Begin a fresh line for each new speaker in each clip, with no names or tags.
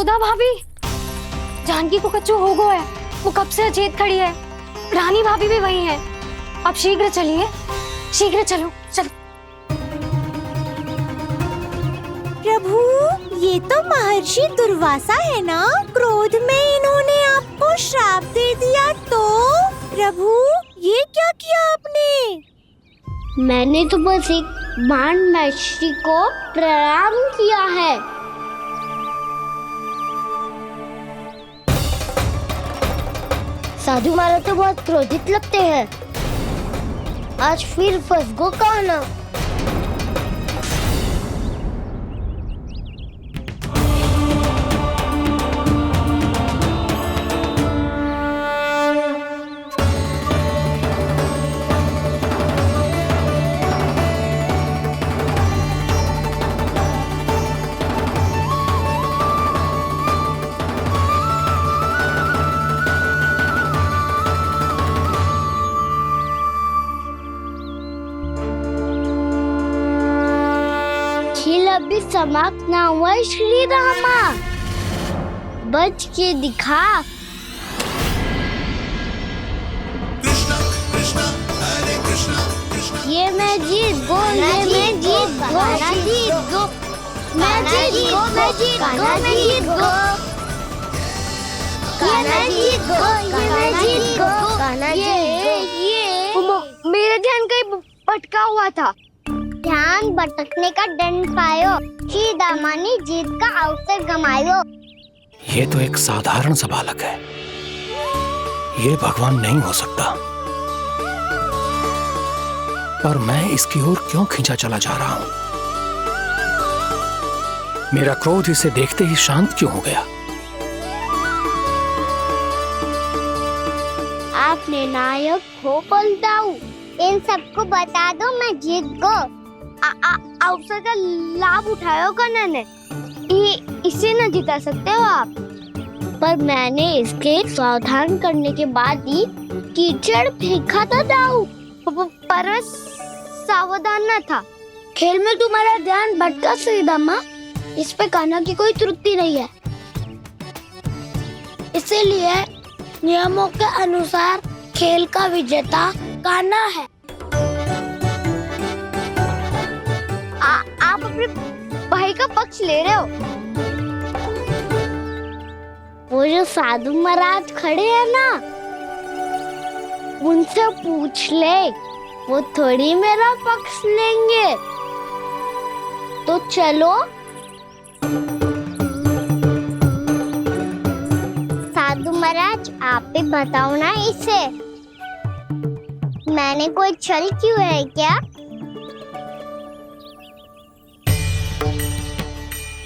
यशोदा भाभी, जानकी को कच्चू हो गो है, वो कब से अचेत खड़ी है। रानी भाभी भी वही है। आप शीघ्र चलिए, शीघ्र चलो चलो।
प्रभु, ये तो महर्षि दुर्वासा है ना? क्रोध में इन्होंने आपको श्राप दे दिया तो? प्रभु, ये क्या किया आपने?
मैंने तो बस एक बाण महर्षि को प्रणाम किया है। साधु महाराज तो बहुत क्रोधित लगते हैं। आज फिर फंस गो कहना। खेल अभी समाप्त ना हुआ श्री रामा, बच के दिखा।
कृष्णा कृष्णा हरे कृष्णा कृष्णा।
ये मैं जीत गो, ये मैं जीत गो, जीत गो, मैं जीत गो, मैं जीत गो, मैं जीत गो, ये मैं जीत गो, ये मैं जीत गो, ये मेरा ध्यान कहीं भटका हुआ था। ध्यान भटकने का दंड पायो, श्री दामानी जीत का अवसर गमायो।
ये तो एक साधारण सा बालक है, ये भगवान नहीं हो सकता। पर मैं इसकी ओर क्यों खींचा चला जा रहा हूं? मेरा क्रोध इसे देखते ही शांत क्यों हो गया?
आपने नायक हो पलटाऊ, इन सबको बता दो मैं जीत गो। अवसर का लाभ उठायो कन्या ने, इसे न जिता सकते हो आप। पर मैंने इसके सावधान करने के बाद ही कीचड़ फेंका था दाऊ, पर मैं सावधान न था। खेल में तुम्हारा ध्यान भटका श्रीदामा, इस पे कान्हा की कोई त्रुटि नहीं है। इसीलिए नियमों के अनुसार खेल का विजेता कान्हा है। आप अपने भाई का पक्ष ले रहे हो। वो जो साधु महाराज खड़े हैं ना, उनसे पूछ ले, वो थोड़ी मेरा पक्ष लेंगे। तो चलो। साधु महाराज, आप भी बताओ ना इसे, मैंने कोई छल क्यों है क्या?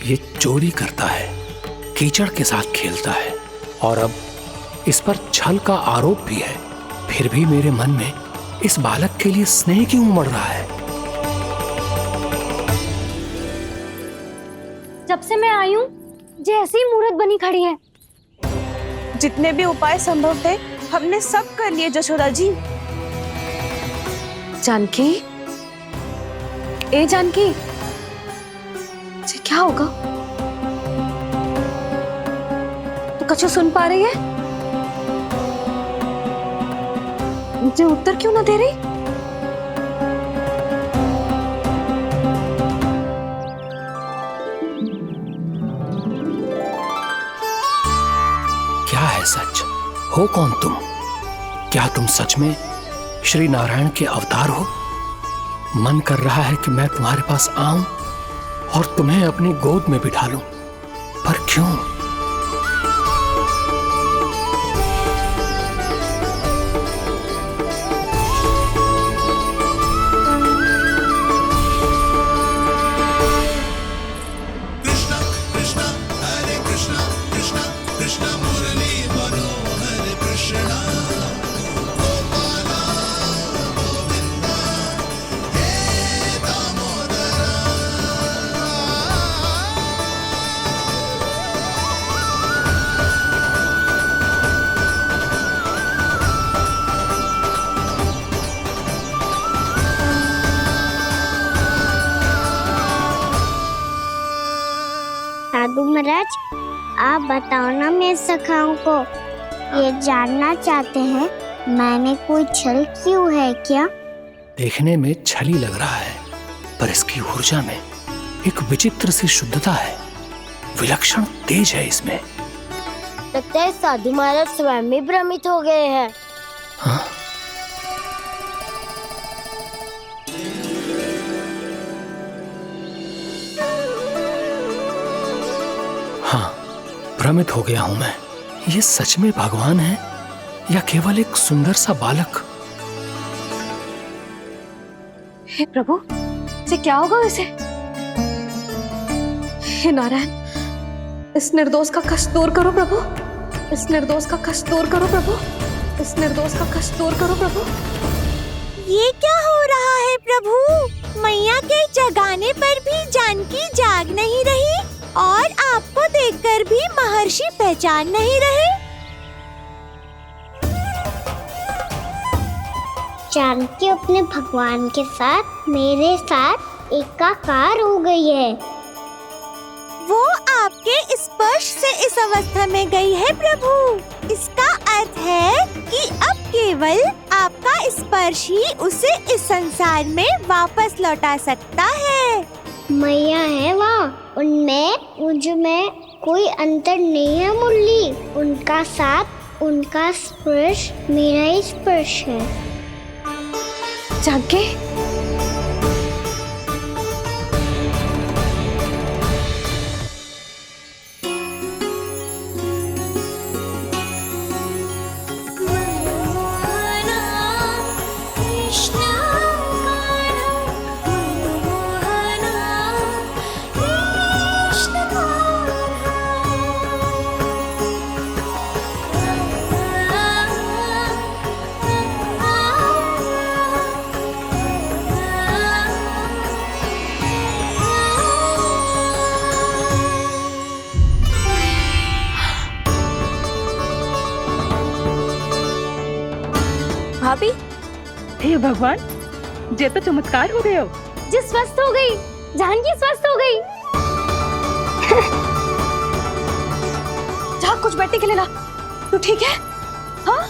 ये चोरी करता है, कीचड़ के साथ खेलता है, और अब इस पर छल का आरोप भी है। फिर भी मेरे मन में इस बालक के लिए स्नेह क्यों उमड़ रहा है?
जब से मैं आई हूँ, जैसी ही मूर्त बनी खड़ी है।
जितने भी उपाय संभव थे हमने सब कर लिए जशोदा जी।
जानकी, ए जानकी, ये क्या होगा? तो कछु सुन पा रही है? मुझे उत्तर क्यों ना दे रही?
क्या है सच? हो कौन तुम? क्या तुम सच में श्री नारायण के अवतार हो? मन कर रहा है कि मैं तुम्हारे पास आऊं और तुम्हें अपनी गोद में बिठा लूं, पर क्यों?
कृष्णा कृष्णा हरे कृष्णा कृष्णा कृष्णा मुरली मनोहर कृष्णा गोपाला गोविंदा हे दामोदरा।
आप बताओ ना मेरे सखाओं को, ये जानना चाहते हैं मैंने कोई छल क्यों है क्या?
देखने में छली लग रहा है, पर इसकी ऊर्जा में एक विचित्र सी शुद्धता है, विलक्षण तेज है इसमें।
लगता है साधु महाराज स्वयं ही भ्रमित हो गए हैं।
हाँ? हाँ, भ्रमित हो गया हूं मैं। ये सच में भगवान है या केवल एक सुंदर सा बालक?
हे प्रभु, इसे क्या होगा इसे? हे नारायण, इस निर्दोष का कष्ट दूर करो प्रभु, इस निर्दोष का कष्ट दूर करो प्रभु, इस निर्दोष का कष्ट दूर करो प्रभु।
ये क्या हो रहा है प्रभु? मैया के जगाने पर भी जानकी जाग नहीं रही और आपको देखकर भी महर्षि पहचान नहीं रहे।
जानकी अपने भगवान के साथ मेरे साथ एकाकार हो गई है।
वो आपके स्पर्श से इस अवस्था में गई है प्रभु। इसका अर्थ है कि अब केवल आपका स्पर्श ही उसे इस संसार में वापस लौटा सकता है।
मैया है वहाँ, उनमें मुझ में कोई अंतर नहीं है मुरली। उनका साथ, उनका स्पर्श मेरा ही स्पर्श है।
जानकी,
भाभी, हे भगवान, जे तो चमत्कार हो गए हो।
जी स्वस्थ हो गई, जानकी स्वस्थ हो गई। जा कुछ बैठने के लिए ला। तू ठीक है? हाँ?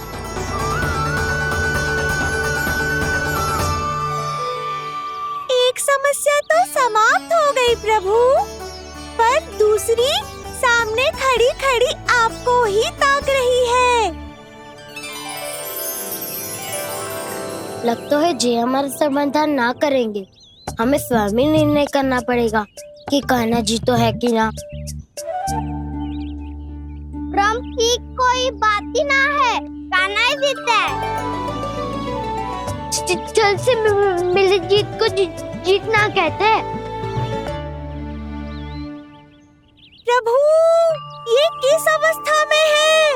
एक समस्या तो समाप्त हो गई प्रभु, पर दूसरी सामने खड़ी खड़ी आपको ही ताक रही है।
लगता है जे हमारा समाधान ना करेंगे, हमें स्वयं ही निर्णय करना पड़ेगा कि कान्हा जी तो है कि ना। ब्रह्म की कोई बात ही ना है, कान्हा ही जीता है। छल से मिली जीत को जीतना कहते हैं।
प्रभु, ये किस अवस्था में है?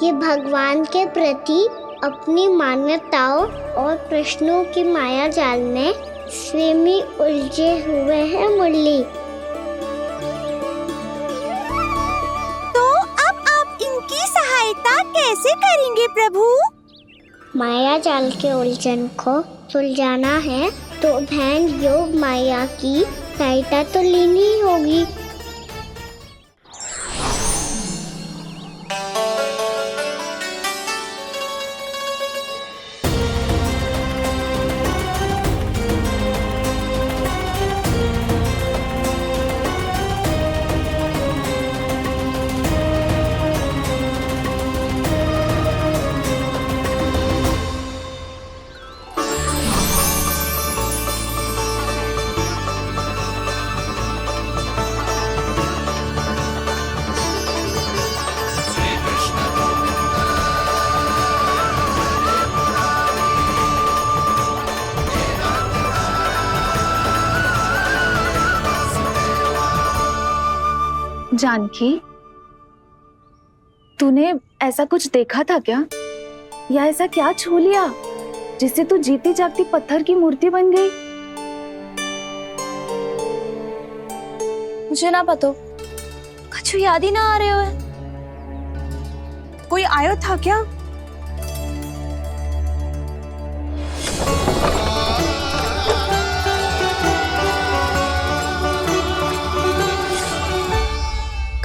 ये भगवान के प्रति अपनी मान्यताओं और प्रश्नों की माया जाल में स्वयं ही उलझे हुए हैं मुरली।
तो अब आप इनकी सहायता कैसे करेंगे प्रभु?
माया जाल के उलझन को सुलझाना है तो बहन योग माया की सहायता तो लेनी ही होगी।
जानकी, तूने ऐसा कुछ देखा था क्या, या ऐसा क्या छू लिया जिससे तू जीती जागती पत्थर की मूर्ति बन गई?
मुझे ना पता, कुछ याद ही ना आ रहे हो।
कोई आयो था क्या?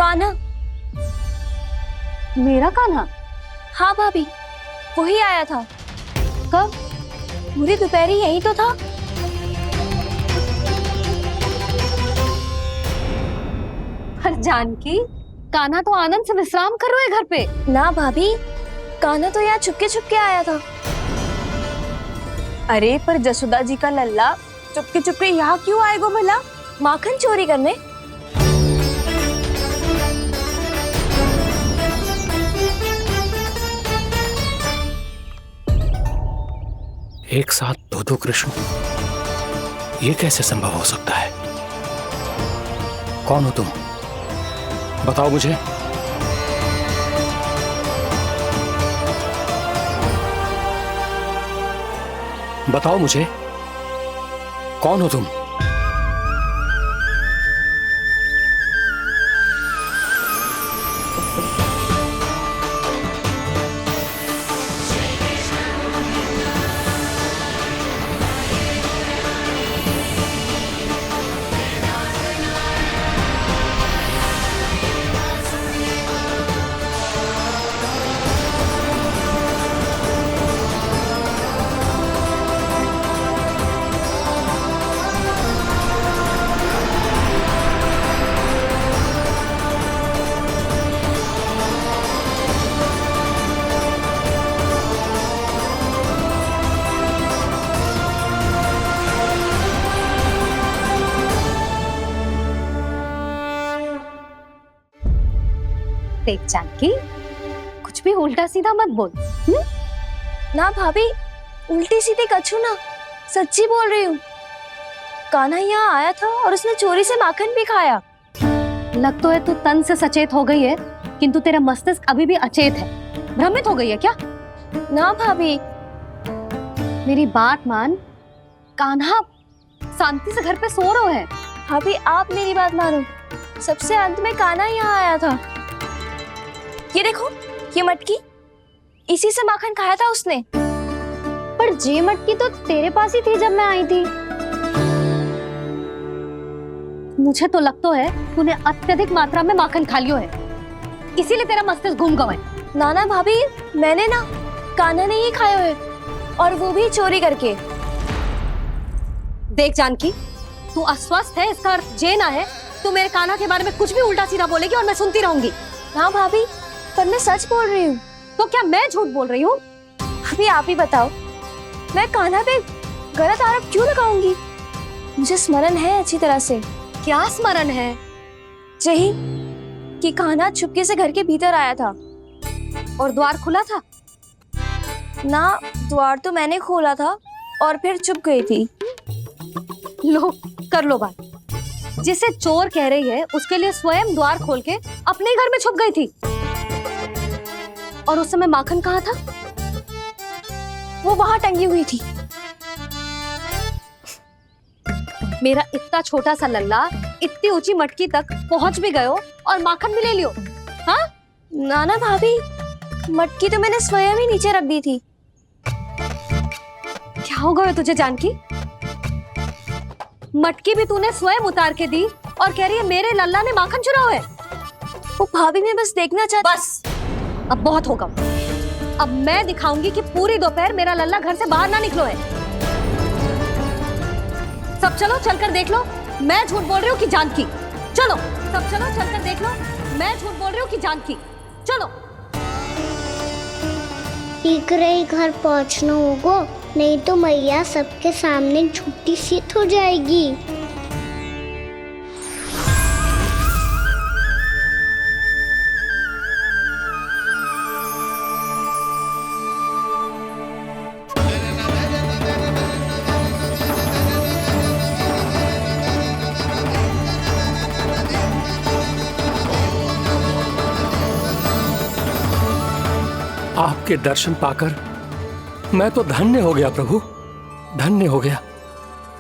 कान्हा, मेरा कान्हा?
हाँ भाभी, वही आया था।
कब?
पूरी दोपहर यही तो था।
पर जानकी, कान्हा तो आनंद से विश्राम कर रहे घर पे।
ना भाभी, कान्हा तो यहाँ चुपके चुपके आया था। अरे पर जसोदा जी का लल्ला चुपके चुपके यहाँ क्यों आएगा भला? माखन चोरी करने?
एक साथ दो कृष्ण, ये कैसे संभव हो सकता है? कौन हो तुम? बताओ मुझे। बताओ मुझे, कौन हो तुम?
देख जानकी, कुछ भी उल्टा सीधा मत बोल।
ना भाभी, उल्टी सीधी कछू ना, सच्ची बोल रही हूँ। कान्हा यहाँ आया था और उसने चोरी से माखन भी खाया।
लग तो है तू तन से सचेत हो गई है, किंतु तेरा मस्तिष्क अभी भी अचेत है। भ्रमित हो गई है क्या?
ना भाभी,
मेरी बात मान, कान्हा शांति से घर पे सो रहा है।
भाभी आप मेरी बात मानो। सबसे अंत में कान्हा यहाँ आया था। ये देखो, ये मटकी, इसी से माखन खाया था उसने।
पर जे मटकी तो तेरे पास ही थी जब मैं आई थी। मुझे तो लगता है तूने अत्यधिक मात्रा में माखन खा लियो है, इसीलिए तेरा मस्तिष्क घूम गया है।
नाना भाभी, मैंने ना, कान्हा ने ही खाया है, और वो भी चोरी करके।
देख जानकी, तू अस्वस्थ है, इसका अर्थ जे ना है तू मेरे कान्हा के बारे में कुछ भी उल्टा सीधा बोलेगी और मैं सुनती रहूंगी।
ना भाभी, पर मैं सच बोल रही हूँ।
तो क्या मैं झूठ बोल रही हूँ?
अभी आप ही बताओ, मैं कान्हा पे गलत आरोप क्यों लगाऊंगी? मुझे स्मरण है अच्छी तरह से।
क्या स्मरण है?
यही कि कान्हा चुपके से घर के भीतर आया था।
और द्वार खुला था?
ना, द्वार तो मैंने खोला था और फिर चुप गई थी।
लो, कर लो बात। जिसे चोर कह रही है उसके लिए स्वयं द्वार खोल के अपने घर में छुप गई थी। और उस समय माखन कहाँ था?
वो वहां टंगी हुई थी।
मेरा इतना छोटा सा लल्ला इतनी ऊंची मटकी तक पहुंच भी गयो और माखन भी ले लियो। हाँ?
नाना भाभी, मटकी तो मैंने स्वयं ही नीचे रख दी थी।
क्या हो गया तुझे जानकी? मटकी भी तूने स्वयं उतार के दी और कह रही है मेरे लल्ला ने माखन चुराया है।
वो भाभी मैं बस देखना चाहती।
बस, अब बहुत होगा। अब मैं दिखाऊंगी कि पूरी दोपहर मेरा लल्ला घर से बाहर ना निकलो है। सब चलो, चलकर देख लो मैं झूठ बोल रही हूँ कि जानकी। चलो सब चलो, चलकर देख लो मैं झूठ बोल रही हूँ कि जानकी। चलो।
शीघ्र ही घर पहुंचना होगा, नहीं तो मैया सबके सामने झूठी सिद्ध हो जाएगी।
आपके दर्शन पाकर मैं तो धन्य हो गया प्रभु, धन्य हो गया।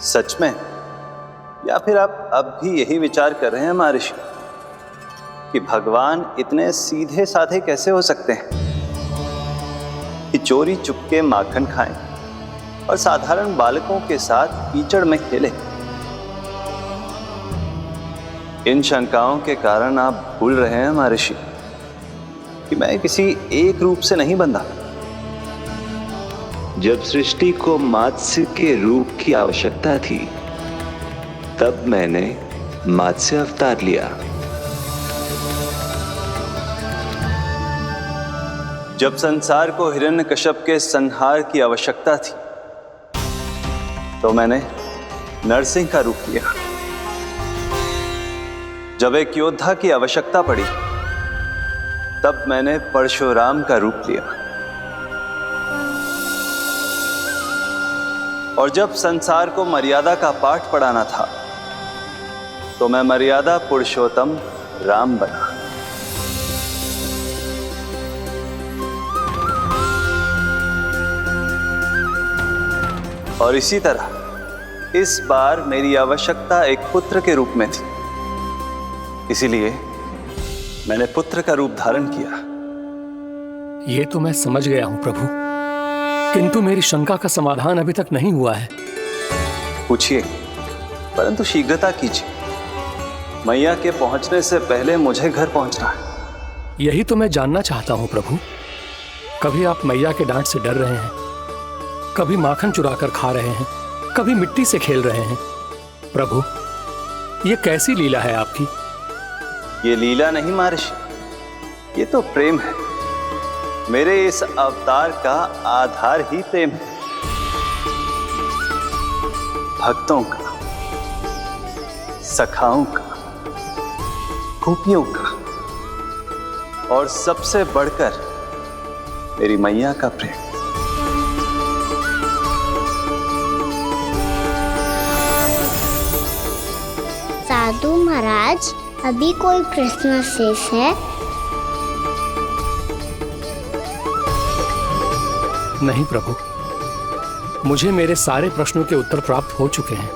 सच में? या फिर आप अब भी यही विचार कर रहे हैं महर्षि कि भगवान इतने सीधे साधे कैसे हो सकते हैं कि चोरी चुपके माखन खाएं और साधारण बालकों के साथ कीचड़ में खेलें? इन शंकाओं के कारण आप भूल रहे हैं महर्षि कि मैं किसी एक रूप से नहीं बंधा।
जब सृष्टि को मत्स्य के रूप की आवश्यकता थी, तब मैंने मत्स्य अवतार लिया।
जब संसार को हिरण्यकश्यप के संहार की आवश्यकता थी, तो मैंने नरसिंह का रूप लिया। जब एक योद्धा की आवश्यकता पड़ी, तब मैंने परशुराम का रूप लिया। और जब संसार को मर्यादा का पाठ पढ़ाना था, तो मैं मर्यादा पुरुषोत्तम राम बना। और इसी तरह इस बार मेरी आवश्यकता एक पुत्र के रूप में थी, इसीलिए मैंने पुत्र का रूप धारण किया।
ये तो मैं समझ गया हूं प्रभु, किंतु मेरी शंका का समाधान अभी तक नहीं हुआ है।
पूछिए, परंतु शीघ्रता कीजिए। मैया के पहुंचने से पहले मुझे घर पहुंचना है।
यही तो मैं जानना चाहता हूं प्रभु। कभी आप मैया के डांट से डर रहे हैं, कभी माखन चुराकर खा रहे हैं, कभी मिट्टी से खेल रहे हैं। प्रभु, ये कैसी लीला है आपकी?
ये लीला नहीं महर्षि, ये तो प्रेम है। मेरे इस अवतार का आधार ही प्रेम है। भक्तों का, सखाओं का, गोपियों का, और सबसे बढ़कर मेरी मैया का प्रेम।
साधु महाराज, अभी कोई प्रश्न शेष है?
नहीं प्रभु, मुझे मेरे सारे प्रश्नों के उत्तर प्राप्त हो चुके हैं।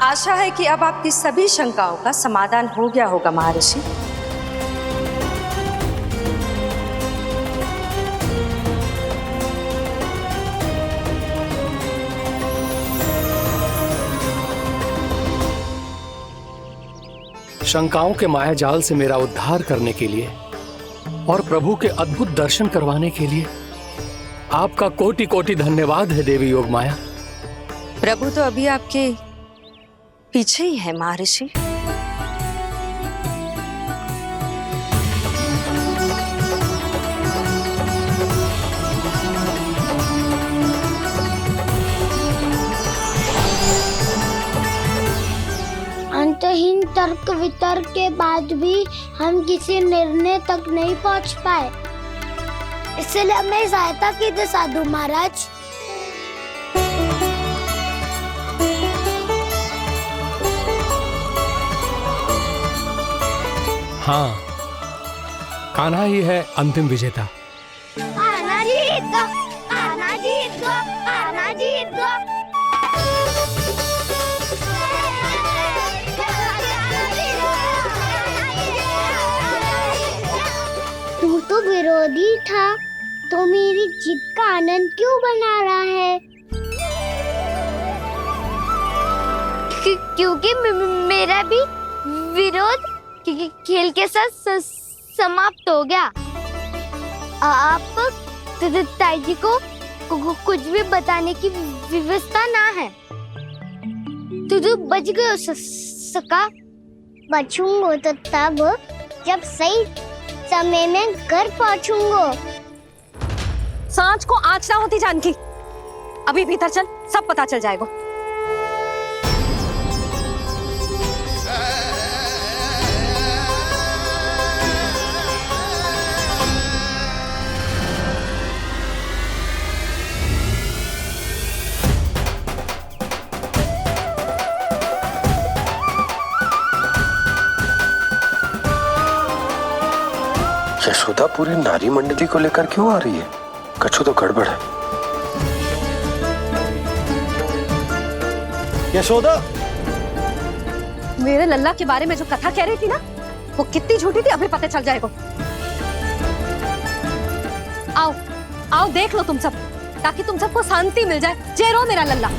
आशा है कि अब आपकी सभी शंकाओं का समाधान हो गया होगा महर्षि।
शंकाओं के मायाजाल से मेरा उद्धार करने के लिए और प्रभु के अद्भुत दर्शन करवाने के लिए आपका कोटि कोटि धन्यवाद है देवी योगमाया।
प्रभु तो अभी आपके पीछे ही है महर्षि।
अंतहीन तर्क वितर्क के बाद भी हम किसी निर्णय तक नहीं पहुंच पाए, इसलिए हमें सहायता कीजिए साधु महाराज।
हाँ, कान्हा ही है अंतिम विजेता।
आना जीत गो, आना जीत गो, आना जीत गो। तू तो विरोधी था, तो मेरी जीत का आनंद क्यों बना रहा है? क्योंकि मेरा भी विरोध खेल के साथ समाप्त हो गया। आप ताई जी को कुछ भी बताने की व्यवस्था ना है। तू बच गयो सका। बचूंगो तो तब जब सही समय में घर पहुंचूंगो।
सांझ को आँच ना होती जानकी। अभी भीतर चल, सब पता चल जाएगा।
यशोदा पूरी नारी मंडली को लेकर क्यों आ रही है? कछु तो गड़बड़ है।
यशोदा,
मेरे लल्ला के बारे में जो कथा कह रही थी ना, वो कितनी झूठी थी अभी पता चल जाएगा। आओ आओ देख लो तुम सब, ताकि तुम सबको शांति मिल जाए। जय रो मेरा लल्ला।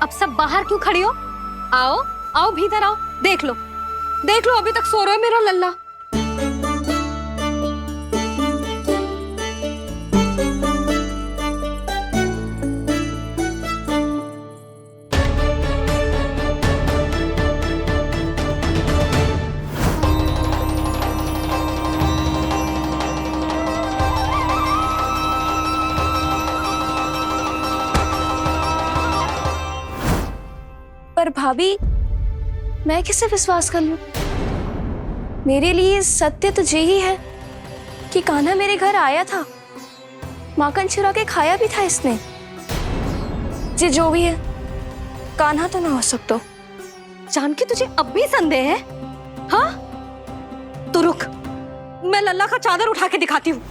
अब सब बाहर क्यों खड़ी हो? आओ आओ भीतर आओ, देख लो अभी तक सो रहा है मेरा लल्ला।
पर भाभी, मैं किसे विश्वास कर लूं? मेरे लिए सत्य तो यही है कि कान्हा मेरे घर आया था, माखन चुरा के खाया भी था इसने। जो भी है, कान्हा तो ना हो सकता।
जानकी तुझे अब भी संदेह है? हाँ तो रुक, मैं लल्ला का चादर उठा के दिखाती हूँ।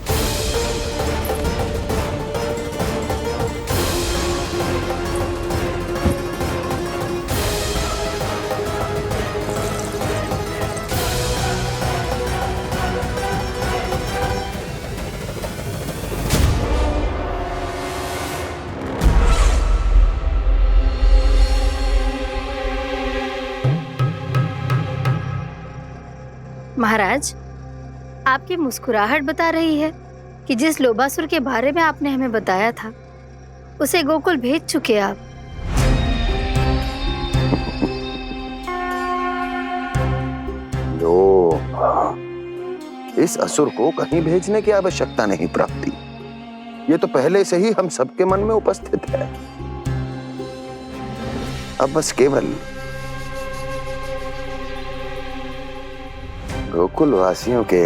महाराज, आपकी मुस्कुराहट बता रही है कि जिस लोबासुर के बारे में आपने हमें बताया था उसे गोकुल भेज चुके आप।
लो, इस असुर को कहीं भेजने की आवश्यकता नहीं प्राप्ति। ये तो पहले से ही हम सबके मन में उपस्थित है। अब बस केवल गोकुल वासियों के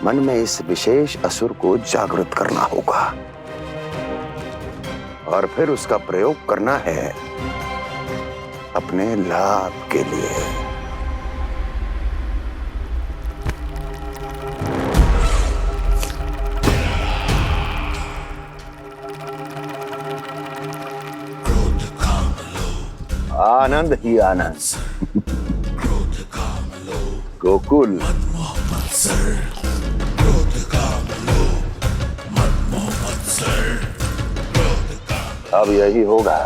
मन में इस विशेष असुर को जागृत करना होगा और फिर उसका प्रयोग करना है अपने लाभ के लिए। आनंद ही आनंद। गोकुल अब यही होगा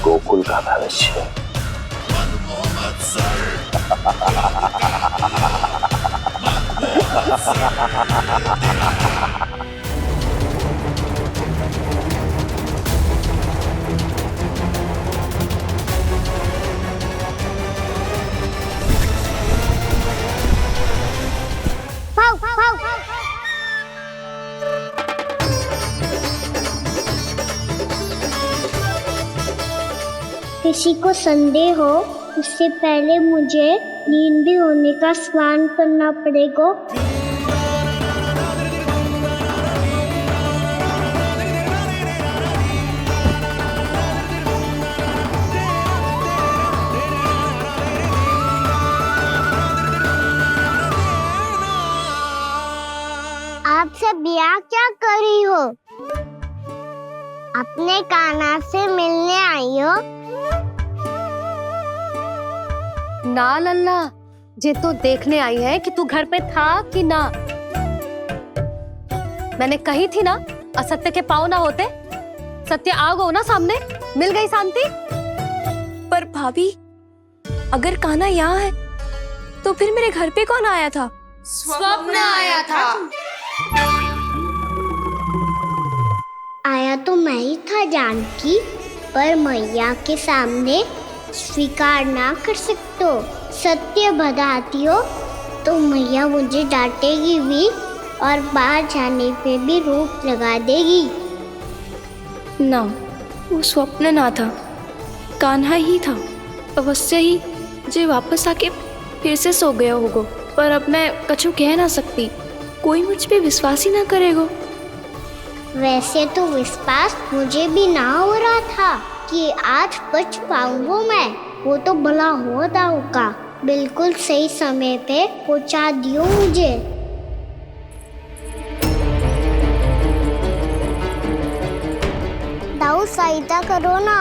गोकुल का भविष्य।
किसी को संदेह हो उससे पहले मुझे नींद भी होने का स्नान करना पड़ेगा। आप सब यहाँ क्या कर रही हो? अपने कान्हा से मिलने आई हो?
ना लल्ला, जे तो देखने आई है कि तू घर पे था कि ना। मैंने कही थी ना, असत्य के पांव ना होते। सत्य आ गो ना सामने, मिल गई शांति।
पर भाभी, अगर कान्हा यहाँ है तो फिर मेरे घर पे कौन आया था?
स्वप्न आया था।
आया तो मैं ही था जानकी, पर मैया के सामने स्वीकार ना कर सकते हो सत्य बताती हो तो मैया मुझे डांटेगी भी और बाहर जाने पे भी रोक लगा देगी।
ना, वो स्वप्न ना था, कान्हा ही था। अवश्य ही जे वापस आके फिर से सो गया होगा, पर अब मैं कछु कह ना सकती। कोई मुझ पे विश्वास ही ना करेगा।
वैसे तो विश्वास मुझे भी ना हो रहा था कि आज बच पाऊंगा मैं। वो तो भला होता होगा, बिल्कुल सही समय पे पहुंचा दियो मुझे। दाऊ सहायता करो ना,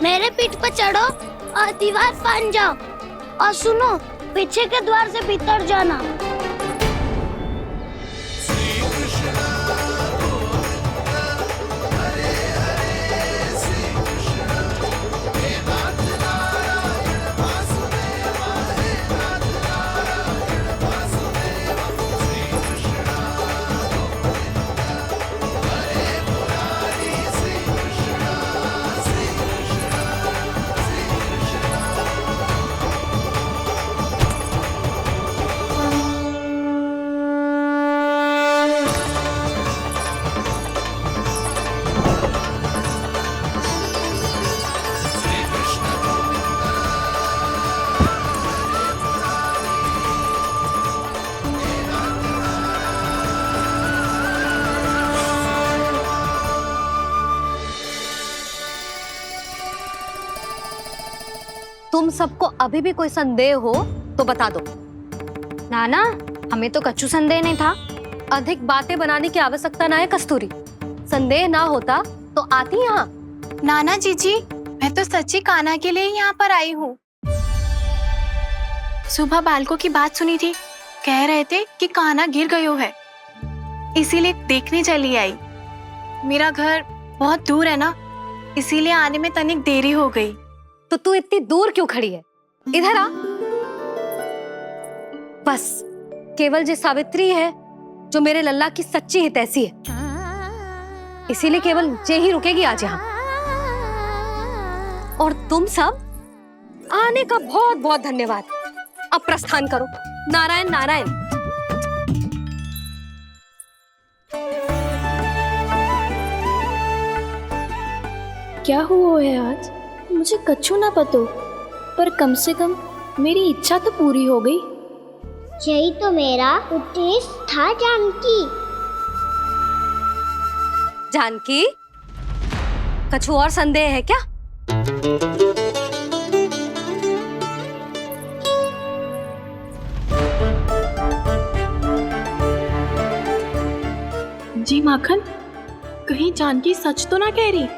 मेरे पीठ पर चढ़ो और दीवार फाड़ जाओ। और सुनो, पीछे के द्वार से भीतर जाना।
तुम सबको अभी भी कोई संदेह हो तो बता दो।
नाना, हमें तो कच्चू संदेह नहीं था।
अधिक बातें बनाने की आवश्यकता ना है कस्तूरी। संदेह ना होता तो आती यहाँ।
नाना जीजी, मैं तो सच्ची कान्हा के लिए यहाँ पर आई हूँ। सुबह बालकों की बात सुनी थी, कह रहे थे कि कान्हा गिर गयो है, इसीलिए देखने चली आई। मेरा घर बहुत दूर है ना, इसीलिए आने में तनिक देरी हो गई।
तो तू इतनी दूर क्यों खड़ी है? इधर आ। बस केवल जे सावित्री है जो मेरे लल्ला की सच्ची हितैषी है, इसीलिए केवल जे ही रुकेगी आज यहाँ। और तुम सब आने का बहुत बहुत धन्यवाद। अब प्रस्थान करो। नारायण नारायण।
क्या हुआ है आज? मुझे कछु ना पतो, पर कम से कम मेरी इच्छा तो पूरी हो गई।
यही तो मेरा उद्देश्य था जानकी।
जानकी, कछु और संदेह है क्या?
जी माखन, कहीं जानकी सच तो ना कह रही?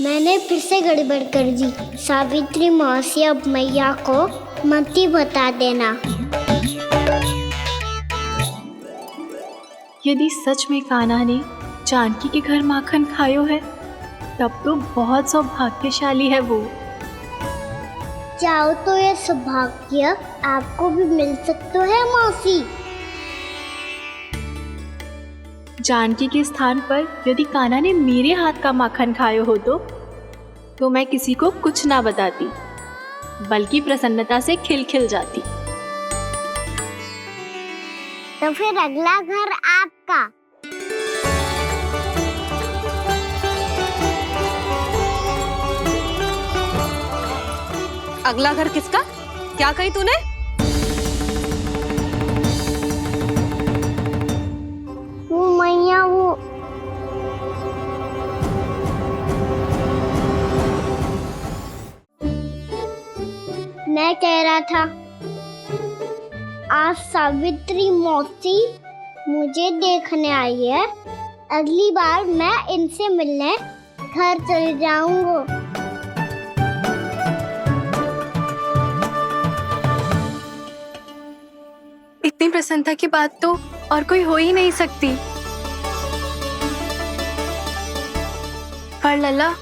मैंने फिर से गड़बड़ कर दी। सावित्री मौसी अब मैया को मत ही बता देना।
यदि सच में कान्हा ने जानकी के घर माखन खायो है, तब तो बहुत सौभाग्यशाली है वो।
चाहो तो ये सौभाग्य आपको भी मिल सकता है मौसी।
जानकी के स्थान पर यदि कान्हा ने मेरे हाथ का माखन खायो हो तो मैं किसी को कुछ ना बताती, बल्कि प्रसन्नता से खिलखिल जाती।
तो फिर अगला घर आपका।
अगला घर किसका? क्या कही तूने?
वो मैया, वो मैं कह रहा था, आज सावित्री मौसी मुझे देखने आई है। अगली बार मैं इनसे मिलने घर चले जाऊंगा।
इतनी प्रसन्नता की बात तो और कोई हो ही नहीं सकती। पर लल्ला,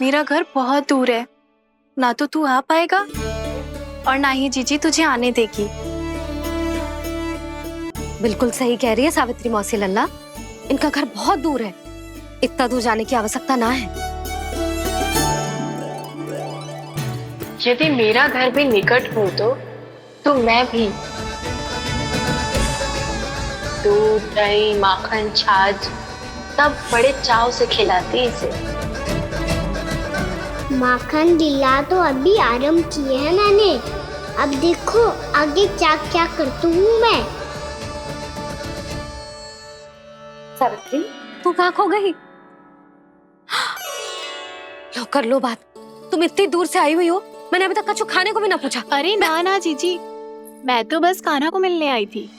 मेरा घर बहुत दूर है, ना तो तू आ पाएगा और ना ही जीजी तुझे आने देगी।
बिल्कुल सही कह रही है सावित्री मौसी लल्ला। इनका घर बहुत दूर है, इतना दूर जाने की आवश्यकता ना है।
यदि मेरा घर भी निकट हो तो मैं भी दूध, दही, माखन, छाछ सब बड़े चाव से खिलाती इसे।
माखन दिला तो अभी आरंभ किए हैं मैंने, अब देखो आगे क्या क्या करती हूँ मैं।
सावित्री, तू कहाँ खो गई? लो कर लो बात, तुम इतनी दूर से आई हुई हो, मैंने अभी तक कछु खाने को भी ना पूछा।
अरे ना ना जीजी, मैं तो बस कान्हा को मिलने आई थी।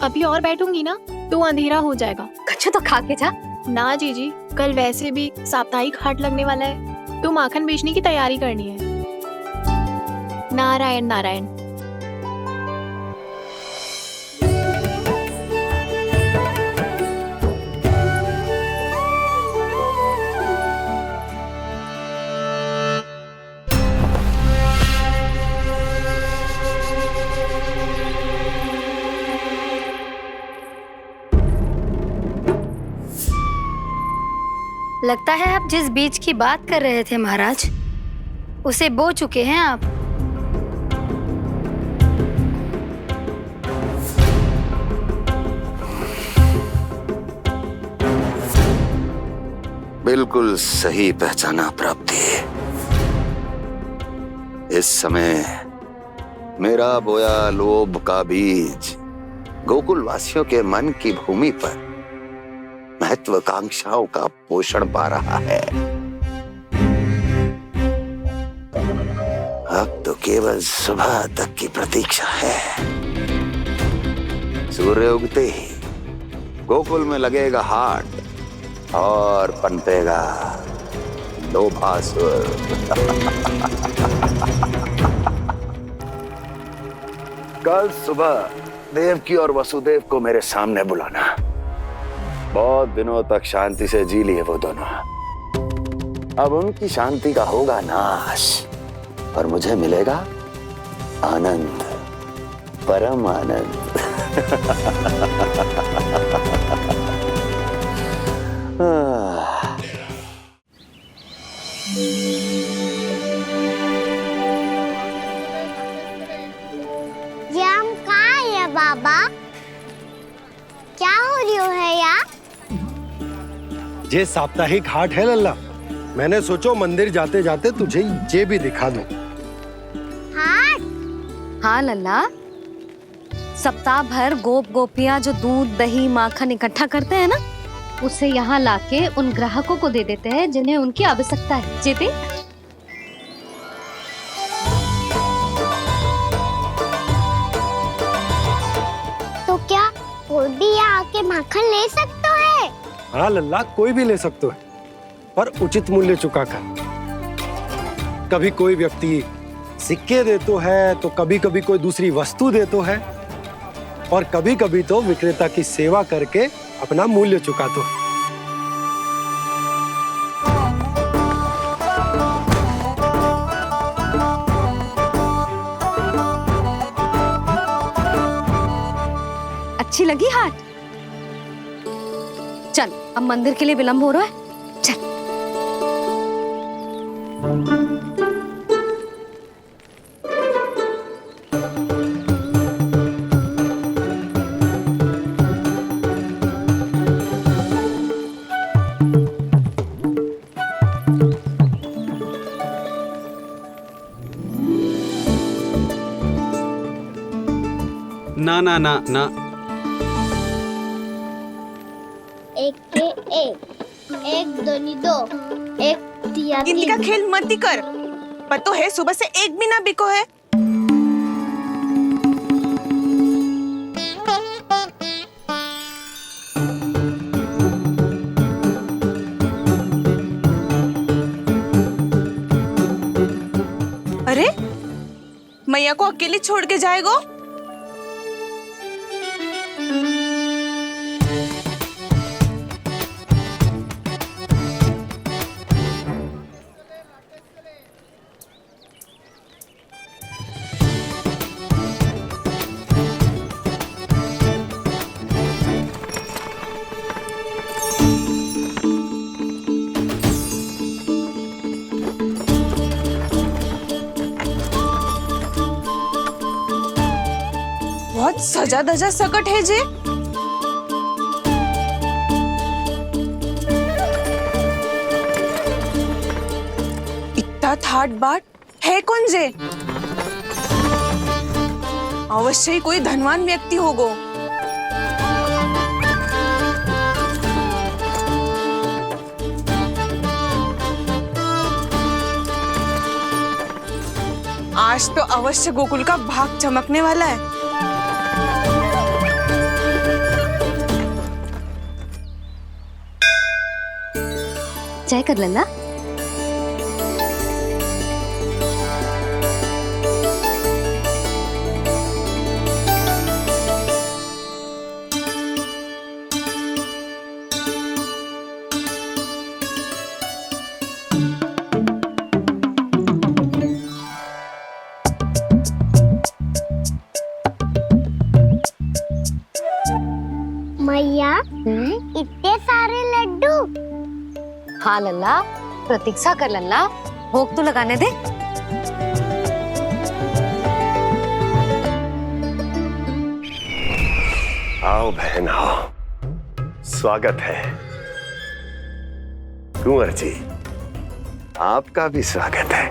अभी और बैठूंगी ना तो अंधेरा हो जाएगा।
कछु तो खा के जा।
ना जीजी, कल वैसे भी साप्ताहिक हाट लगने वाला है, तो माखन बेचने की तैयारी करनी है। नारायण नारायण।
लगता है आप जिस बीज की बात कर रहे थे महाराज, उसे बो चुके हैं आप।
बिल्कुल सही पहचाना प्राप्ति। इस समय मेरा बोया लोभ का बीज गोकुल वासियों के मन की भूमि पर महत्वाकांक्षाओं का पोषण पा रहा है। अब तो केवल सुबह तक की प्रतीक्षा है। सूर्य उगते ही गोकुल में लगेगा हाट और पनपेगा लोभासुर। कल सुबह देवकी और वसुदेव को मेरे सामने बुलाना। बहुत दिनों तक शांति से जी लिए वो दोनों, अब उनकी शांति का होगा नाश और मुझे मिलेगा आनंद, परम आनंद।
ये हम कहाँ है बाबा? क्या हो रही है यार?
ये साप्ताहिक हाट है लल्ला, मैंने सोचो मंदिर जाते जाते तुझे ये भी दिखा दूं।
हाट?
हाँ लल्ला, सप्ताह भर गोप गोपियां जो दूध, दही, माखन इकट्ठा करते हैं ना, उसे यहाँ लाके उन ग्राहकों को दे देते हैं जिन्हें उनकी आवश्यकता है। जीती?
तो क्या कोई भी यहाँ आके माखन ले सकता है?
हाँ लल्ला, कोई भी ले सकते है, पर उचित मूल्य चुका कर। कभी कोई व्यक्ति सिक्के देतो है, तो कभी कभी कोई दूसरी वस्तु देतो है, और कभी कभी तो विक्रेता की सेवा करके अपना मूल्य चुकातो है।
अच्छी लगी हाट? चल, अब मंदिर के लिए विलंब हो रहा है, चल।
ना ना ना ना,
एक के एक दोनी दो, एक दिया
गिनती का खेल मत कर। पतो है सुबह से एक भी ना बिको है। अरे मैया को अकेले छोड़ के जाएगो? सजा धजा सकट है जे। इतना थाट बाट है कौन जे? अवश्य ही कोई धनवान व्यक्ति होगो। आज तो अवश्य गोकुल का भाग चमकने वाला है।
चाय कर लल्ला।
मैया इतने सारे लड्डू।
हाँ लल्ला, प्रतीक्षा कर लल्ला, भोग तो लगाने दे।
आओ बहन आओ, स्वागत है। कुंवर जी, आपका भी स्वागत है।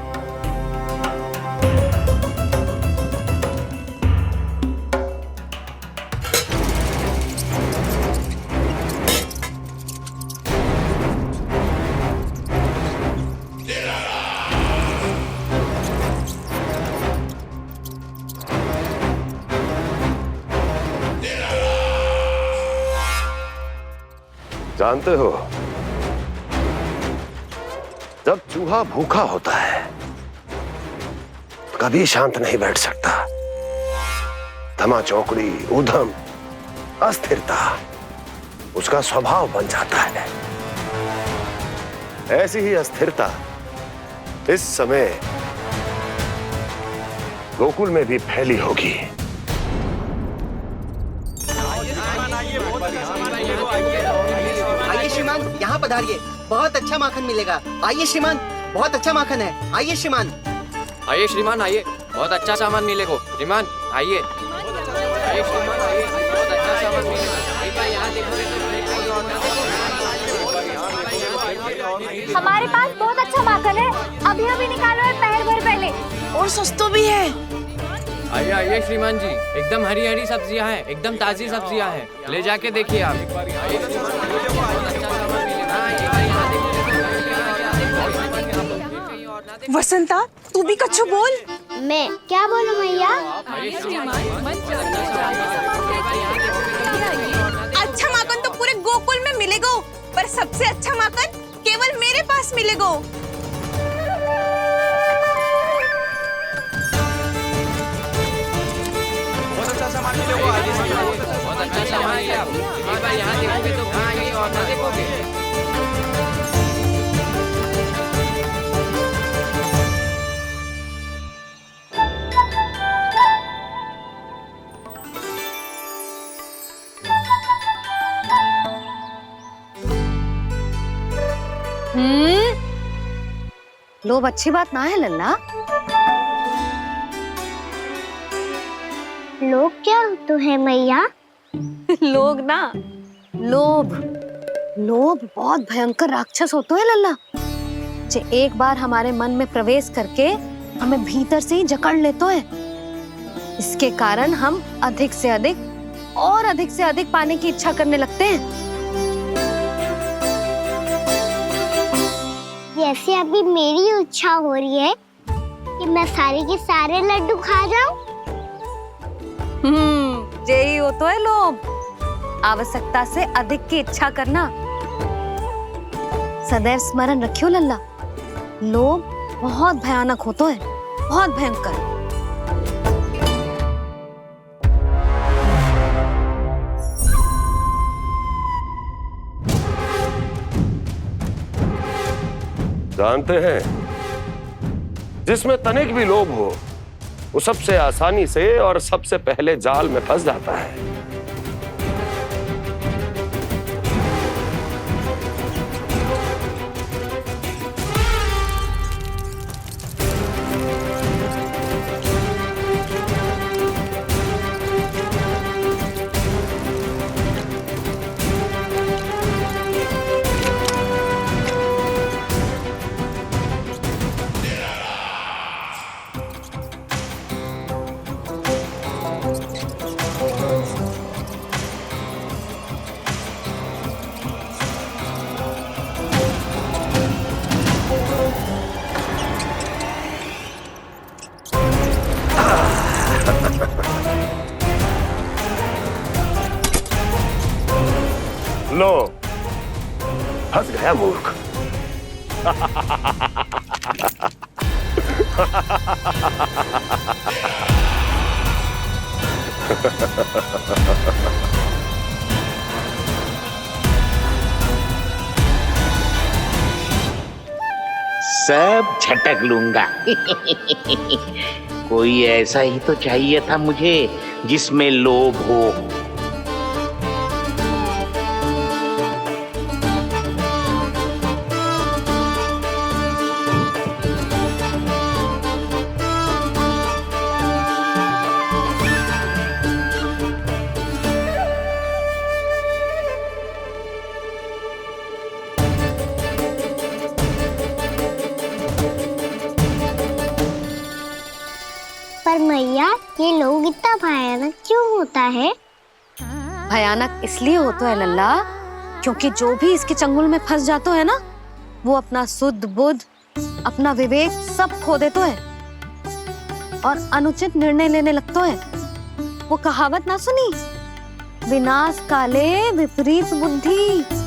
जानते हो, जब चूहा भूखा होता है कभी शांत नहीं बैठ सकता। धमा चौकड़ी, उधम, अस्थिरता उसका स्वभाव बन जाता है। ऐसी ही अस्थिरता इस समय गोकुल में भी फैली होगी।
आइए श्रीमान, यहाँ पधारिए, बहुत अच्छा माखन मिलेगा। आइए श्रीमान, बहुत अच्छा माखन है। आइए श्रीमान।
आइए श्रीमान, आइए, बहुत अच्छा सामान मिलेगा। श्रीमान आइए, आइए श्रीमान, आइए, बहुत अच्छा सामान मिलेगा। यहाँ
हमारे पास बहुत अच्छा माखन है, अभी अभी निकालो है, पहर भर पहले।
और सस्तो भी है।
आइए आइए श्रीमान जी, एकदम हरी हरी सब्जियां हैं, एकदम ताजी सब्जियां हैं, ले जाके देखिए आप।
वसंता, तू भी कछु बोल।
मैं क्या बोलूं मैया?
अच्छा माखन तो पूरे गोकुल में मिलेगा, पर सबसे अच्छा माखन केवल मेरे पास मिलेगा।
बहुत अच्छा सामान है आप। एक बार यहाँ देखोगे तो कहीं और ना देखोगे।
लोभ अच्छी बात ना है लल्ला।
लोग क्या तो है मैया?
लोग ना, लोभ। लोभ बहुत भयंकर राक्षस होते हैं लल्ला, जो एक बार हमारे मन में प्रवेश करके हमें भीतर से ही जकड़ लेते हैं। इसके कारण हम अधिक से अधिक और अधिक से अधिक पाने की इच्छा करने लगते हैं।
जैसे अभी मेरी इच्छा हो रही है कि मैं सारे के सारे लड्डू खा जाऊं।
यही हो तो है लोभ, आवश्यकता से अधिक की इच्छा करना। सदैव स्मरण रखियो लल्ला, लोभ बहुत भयानक होता है, बहुत भयंकर।
जानते हैं, जिसमें तनिक भी लोभ हो वो सबसे आसानी से और सबसे पहले जाल में फंस जाता है। फंस गया मूर्ख।
सब झटक लूंगा। कोई ऐसा ही तो चाहिए था मुझे जिसमें लोभ हो।
पर मैया ये लोग इतना भयानक क्यों होता है?
भयानक इसलिए होता है लल्ला क्योंकि जो भी इसके चंगुल में फंस जाता है ना, वो अपना शुद्ध बुद्ध, अपना विवेक सब खो देता है और अनुचित निर्णय लेने लगता है। वो कहावत ना सुनी, विनाश काले विपरीत बुद्धि।